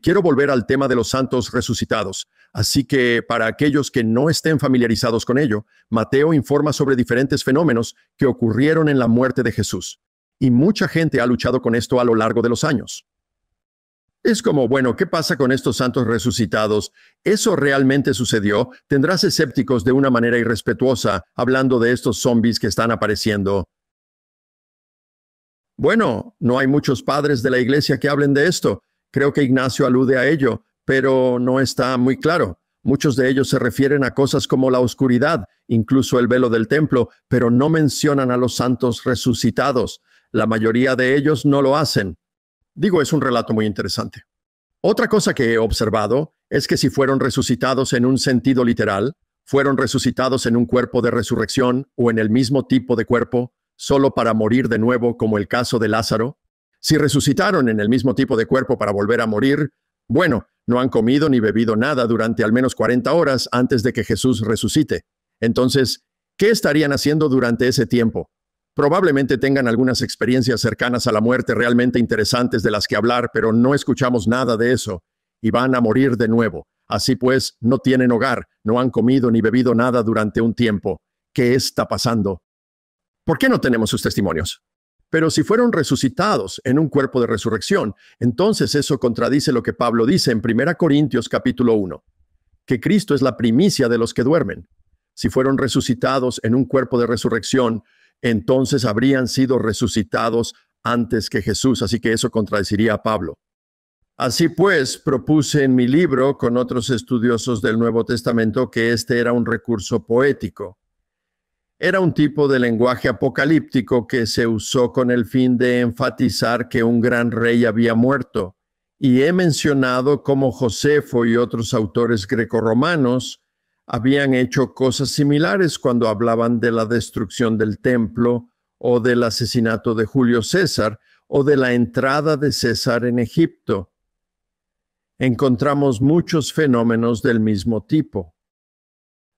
Quiero volver al tema de los santos resucitados. Así que, para aquellos que no estén familiarizados con ello, Mateo informa sobre diferentes fenómenos que ocurrieron en la muerte de Jesús. Y mucha gente ha luchado con esto a lo largo de los años. Es como, bueno, ¿qué pasa con estos santos resucitados? ¿Eso realmente sucedió? Tendrás escépticos de una manera irrespetuosa hablando de estos zombies que están apareciendo. Bueno, no hay muchos padres de la iglesia que hablen de esto. Creo que Ignacio alude a ello, pero no está muy claro. Muchos de ellos se refieren a cosas como la oscuridad, incluso el velo del templo, pero no mencionan a los santos resucitados. La mayoría de ellos no lo hacen. Digo, es un relato muy interesante. Otra cosa que he observado es que si fueron resucitados en un sentido literal, fueron resucitados en un cuerpo de resurrección o en el mismo tipo de cuerpo, solo para morir de nuevo, como el caso de Lázaro. Si resucitaron en el mismo tipo de cuerpo para volver a morir, bueno, no han comido ni bebido nada durante al menos 40 horas antes de que Jesús resucite. Entonces, ¿qué estarían haciendo durante ese tiempo? Probablemente tengan algunas experiencias cercanas a la muerte realmente interesantes de las que hablar, pero no escuchamos nada de eso, y van a morir de nuevo. Así pues, no tienen hogar, no han comido ni bebido nada durante un tiempo. ¿Qué está pasando? ¿Por qué no tenemos sus testimonios? Pero si fueron resucitados en un cuerpo de resurrección, entonces eso contradice lo que Pablo dice en 1 Corintios capítulo 1, que Cristo es la primicia de los que duermen. Si fueron resucitados en un cuerpo de resurrección, entonces habrían sido resucitados antes que Jesús, así que eso contradeciría a Pablo. Así pues, propuse en mi libro con otros estudiosos del Nuevo Testamento que este era un recurso poético. Era un tipo de lenguaje apocalíptico que se usó con el fin de enfatizar que un gran rey había muerto. Y he mencionado cómo Josefo y otros autores grecorromanos habían hecho cosas similares cuando hablaban de la destrucción del templo, o del asesinato de Julio César, o de la entrada de César en Egipto. Encontramos muchos fenómenos del mismo tipo.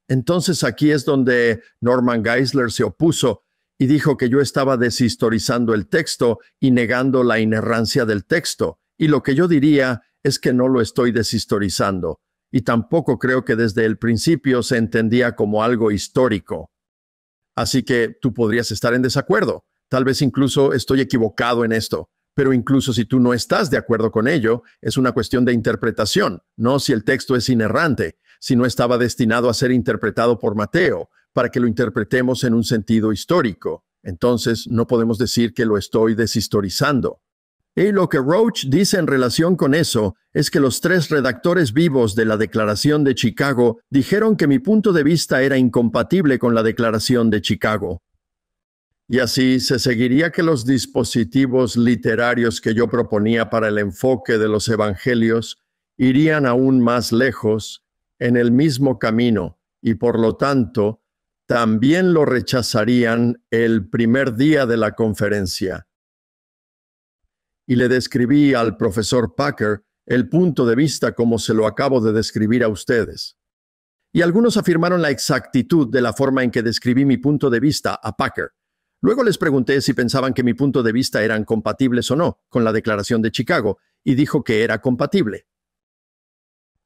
Entonces aquí es donde Norman Geisler se opuso y dijo que yo estaba deshistorizando el texto y negando la inerrancia del texto. Y lo que yo diría es que no lo estoy deshistorizando. Y tampoco creo que desde el principio se entendía como algo histórico. Así que tú podrías estar en desacuerdo. Tal vez incluso estoy equivocado en esto. Pero incluso si tú no estás de acuerdo con ello, es una cuestión de interpretación, no si el texto es inerrante, si no estaba destinado a ser interpretado por Mateo, para que lo interpretemos en un sentido histórico. Entonces no podemos decir que lo estoy deshistorizando. Y lo que Roach dice en relación con eso es que los 3 redactores vivos de la Declaración de Chicago dijeron que mi punto de vista era incompatible con la Declaración de Chicago. Y así se seguiría que los dispositivos literarios que yo proponía para el enfoque de los evangelios irían aún más lejos en el mismo camino y por lo tanto también lo rechazarían el primer día de la conferencia. Y le describí al profesor Packer el punto de vista como se lo acabo de describir a ustedes. Y algunos afirmaron la exactitud de la forma en que describí mi punto de vista a Packer. Luego les pregunté si pensaban que mi punto de vista eran compatibles o no con la Declaración de Chicago, y dijo que era compatible.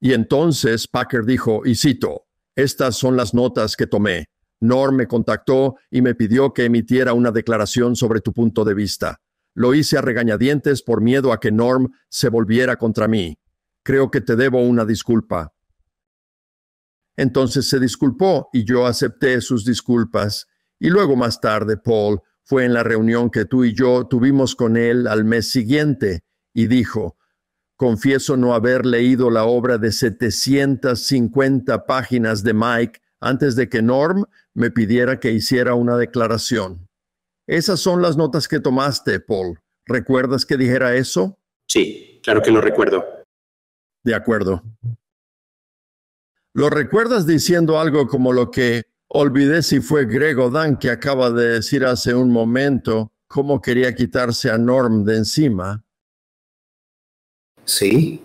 Y entonces Packer dijo, y cito, estas son las notas que tomé. Norm me contactó y me pidió que emitiera una declaración sobre tu punto de vista. Lo hice a regañadientes por miedo a que Norm se volviera contra mí. Creo que te debo una disculpa. Entonces se disculpó y yo acepté sus disculpas. Y luego más tarde, Paul fue en la reunión que tú y yo tuvimos con él al mes siguiente y dijo, confieso no haber leído la obra de 750 páginas de Mike antes de que Norm me pidiera que hiciera una declaración. Esas son las notas que tomaste, Paul. ¿Recuerdas que dijera eso? Sí, claro que lo recuerdo. De acuerdo. ¿Lo recuerdas diciendo algo como lo que olvidé si fue Greg Odan que acaba de decir hace un momento cómo quería quitarse a Norm de encima? Sí,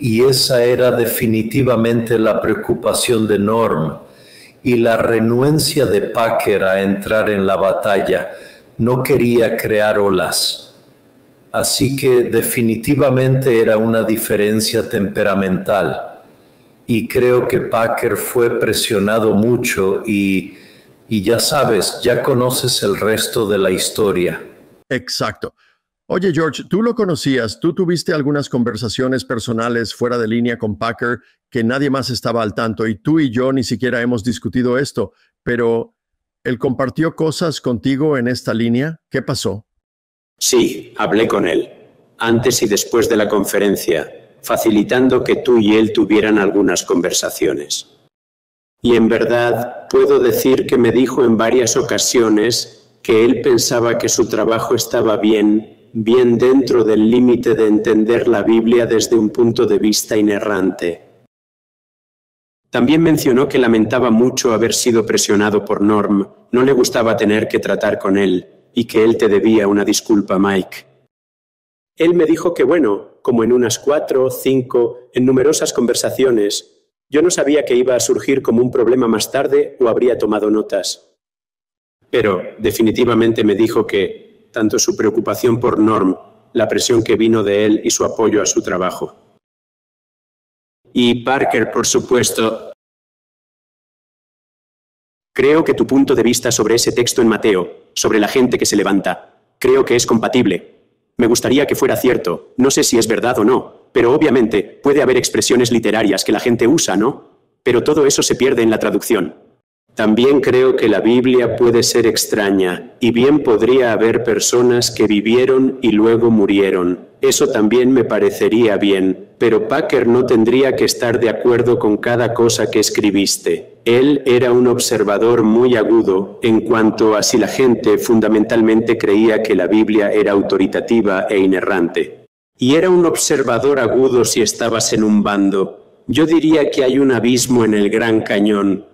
y esa era definitivamente la preocupación de Norm y la renuencia de Packer a entrar en la batalla. No quería crear olas. Así que definitivamente era una diferencia temperamental. Y creo que Packer fue presionado mucho y ya sabes, ya conoces el resto de la historia. Exacto. Oye, George, tú lo conocías, tú tuviste algunas conversaciones personales fuera de línea con Packer que nadie más estaba al tanto y tú y yo ni siquiera hemos discutido esto, pero ¿él compartió cosas contigo en esta línea? ¿Qué pasó? Sí, hablé con él, antes y después de la conferencia, facilitando que tú y él tuvieran algunas conversaciones. Y en verdad, puedo decir que me dijo en varias ocasiones que él pensaba que su trabajo estaba bien dentro del límite de entender la Biblia desde un punto de vista inerrante. También mencionó que lamentaba mucho haber sido presionado por Norm, no le gustaba tener que tratar con él, y que él te debía una disculpa, Mike. Él me dijo que bueno, como en unas 4 o 5, en numerosas conversaciones, yo no sabía que iba a surgir como un problema más tarde o habría tomado notas. Pero definitivamente me dijo que tanto su preocupación por Norm, la presión que vino de él y su apoyo a su trabajo. Y Parker, por supuesto. Creo que tu punto de vista sobre ese texto en Mateo, sobre la gente que se levanta, creo que es compatible. Me gustaría que fuera cierto, no sé si es verdad o no, pero obviamente puede haber expresiones literarias que la gente usa, ¿no? Pero todo eso se pierde en la traducción. También creo que la Biblia puede ser extraña, y bien podría haber personas que vivieron y luego murieron. Eso también me parecería bien, pero Packer no tendría que estar de acuerdo con cada cosa que escribiste. Él era un observador muy agudo en cuanto a si la gente fundamentalmente creía que la Biblia era autoritativa e inerrante. Y era un observador agudo si estabas en un bando. Yo diría que hay un abismo en el Gran Cañón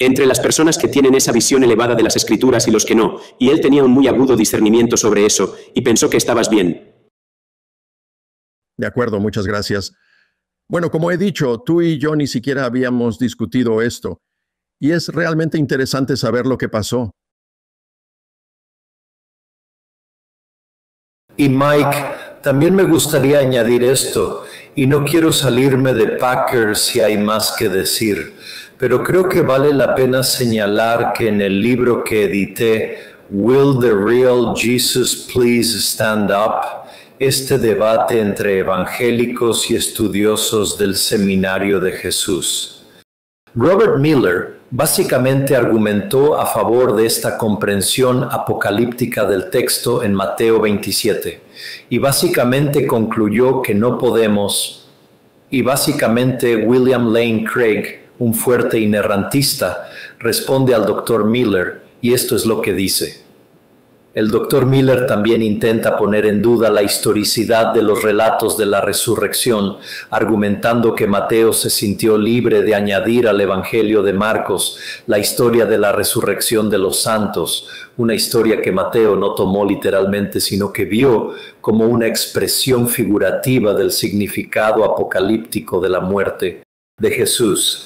entre las personas que tienen esa visión elevada de las Escrituras y los que no, y él tenía un muy agudo discernimiento sobre eso, y pensó que estabas bien. De acuerdo, muchas gracias. Bueno, como he dicho, tú y yo ni siquiera habíamos discutido esto, y es realmente interesante saber lo que pasó. Y Mike, también me gustaría añadir esto, y no quiero salirme de Packer si hay más que decir, pero creo que vale la pena señalar que en el libro que edité, Will the Real Jesus Please Stand Up?, este debate entre evangélicos y estudiosos del Seminario de Jesús. Robert Miller básicamente argumentó a favor de esta comprensión apocalíptica del texto en Mateo 27 y básicamente concluyó que no podemos, y básicamente William Lane Craig, un fuerte inerrantista, responde al Dr. Miller y esto es lo que dice. El Dr. Miller también intenta poner en duda la historicidad de los relatos de la resurrección, argumentando que Mateo se sintió libre de añadir al Evangelio de Marcos la historia de la resurrección de los santos, una historia que Mateo no tomó literalmente, sino que vio como una expresión figurativa del significado apocalíptico de la muerte de Jesús.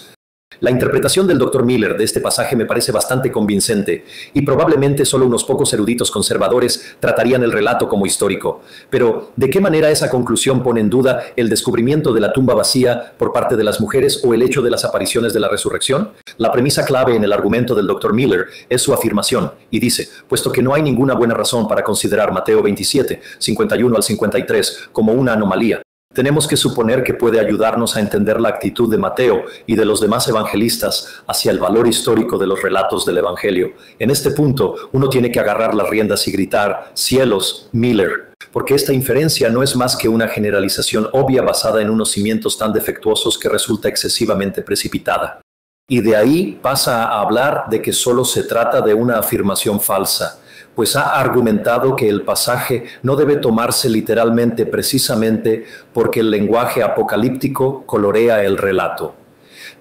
La interpretación del Dr. Miller de este pasaje me parece bastante convincente y probablemente solo unos pocos eruditos conservadores tratarían el relato como histórico. Pero, ¿de qué manera esa conclusión pone en duda el descubrimiento de la tumba vacía por parte de las mujeres o el hecho de las apariciones de la resurrección? La premisa clave en el argumento del Dr. Miller es su afirmación y dice, puesto que no hay ninguna buena razón para considerar Mateo 27, 51 al 53 como una anomalía, tenemos que suponer que puede ayudarnos a entender la actitud de Mateo y de los demás evangelistas hacia el valor histórico de los relatos del Evangelio. En este punto, uno tiene que agarrar las riendas y gritar, cielos, Miller, porque esta inferencia no es más que una generalización obvia basada en unos cimientos tan defectuosos que resulta excesivamente precipitada. Y de ahí pasa a hablar de que solo se trata de una afirmación falsa, pues ha argumentado que el pasaje no debe tomarse literalmente precisamente porque el lenguaje apocalíptico colorea el relato.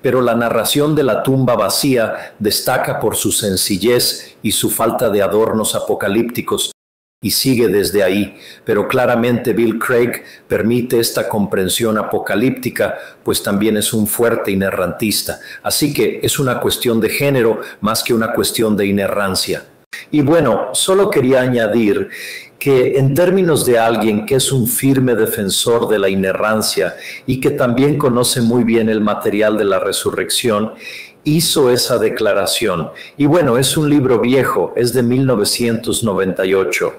Pero la narración de la tumba vacía destaca por su sencillez y su falta de adornos apocalípticos, y sigue desde ahí, pero claramente Bill Craig permite esta comprensión apocalíptica, pues también es un fuerte inerrantista. Así que es una cuestión de género más que una cuestión de inerrancia. Y bueno, solo quería añadir que en términos de alguien que es un firme defensor de la inerrancia y que también conoce muy bien el material de la resurrección, hizo esa declaración. Y bueno, es un libro viejo, es de 1998.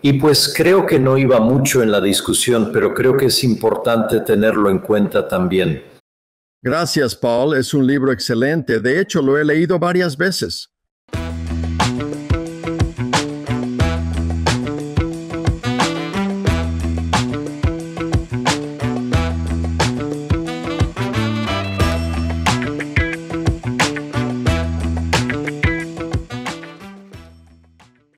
Y pues creo que no iba mucho en la discusión, pero creo que es importante tenerlo en cuenta también. Gracias, Paul. Es un libro excelente. De hecho, lo he leído varias veces.